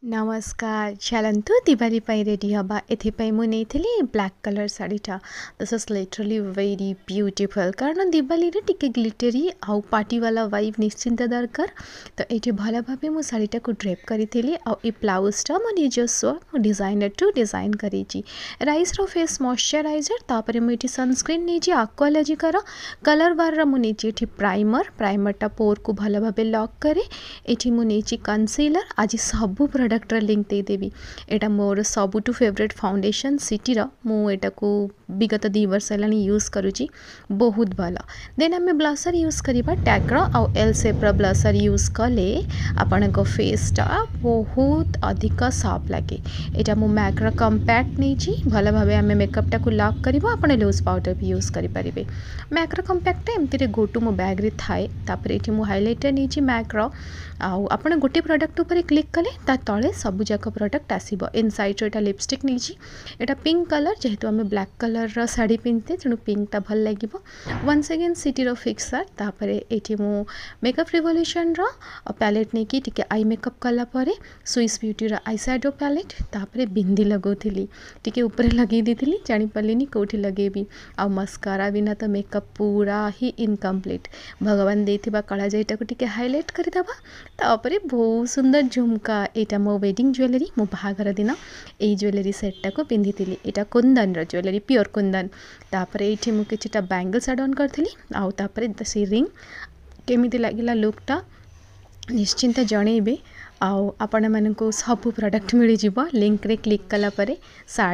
नमस्कार चलतु दिवाली रेडी हवा एथपाई मुझे ब्लैक कलर साड़ीटा this is literally very beautiful कारण दिवाली रे टिके ग्लिटरी आउ पार्टी वाला वाइब निश्चिंत दरकार तो ये भल भाव मु शाढ़ीटा को ड्रेप करी आउ ए ब्लाउजटा मो निजस्व डिजाइनर टू डिजाइन करी राइस रो फेस मॉइस्चराइजर तापर मुझे सनस्क्रीन नहीं आक्वालॉजिकार कलर बार मुझे प्राइमरटा पोर को भल भाव लॉक करे ये मुझे कंसीलर आज सबू प्रोडक्टर लिंक देदेवी एटा मोर सबुठु फेवरेट फाउंडेशन सिटी मुझा को विगत 2 वर्ष है यूज करुँची बहुत भल देन आम ब्लशर यूज करवा टैग्र आउ एल शेप्र ब्लशर यूज कले आपण फेसटा बहुत अधिक साफ लगे यहाँ मु मैक्र कंपैक्ट नहीं भल भाव आम मेकअपटा को लॉक करवा आप लूज पाउडर भी यूज करेंगे मैक्र कंपैक्ट एमती गो टू मो बैग रे थाए तापर ये मु हाइलाइटर नहीं मैक्र आउ आपण गोटे प्रोडक्ट उपर क्लिक कले ता तले सबुजाक प्रोडक्ट आसीबो इनसाइड रो एटा लिपस्टिक नहीं एटा पिंक कलर जेहेतु आम ब्लैक कलर रो साड़ी पिंधते तेणु पिंकटा भल लगे वंस अगेन सिटी रो फिक्सर तापर ये मु मेकअप रिवोल्यूशन रो पैलेट नहीं कि आई मेकअप कला परे स्विस ब्यूटी रो आई शैडो पैलेट तापर बिंदी लगौली टिके ऊपर लगे देती जानी पार्लिनी कौटी लगेबी आ मस्कारा बिना तो मेकअप पूरा ही इनकम्प्लीट भगवान देथिबा कला जाइटा को टिके हाइलाइट करदेबा तापर बहुत सुंदर झुमका यहाँ मो वेडिंग ज्वेलरी मो बाहागर दिन यही ज्वेलरी सेटा को पिंधि यहाँ कुंदन ज्वेलरी प्योर कुंदन तापर ये मुझे किछिटा बैंगल्स एड ऑन करी आउ तापर सी रिंग केमिति लागिला लुकटा निश्चिंत जनइबे आउ आपण मानकु सब प्रोडक्ट मिल जिवो लिंक रे क्लिक कला परे साड़ी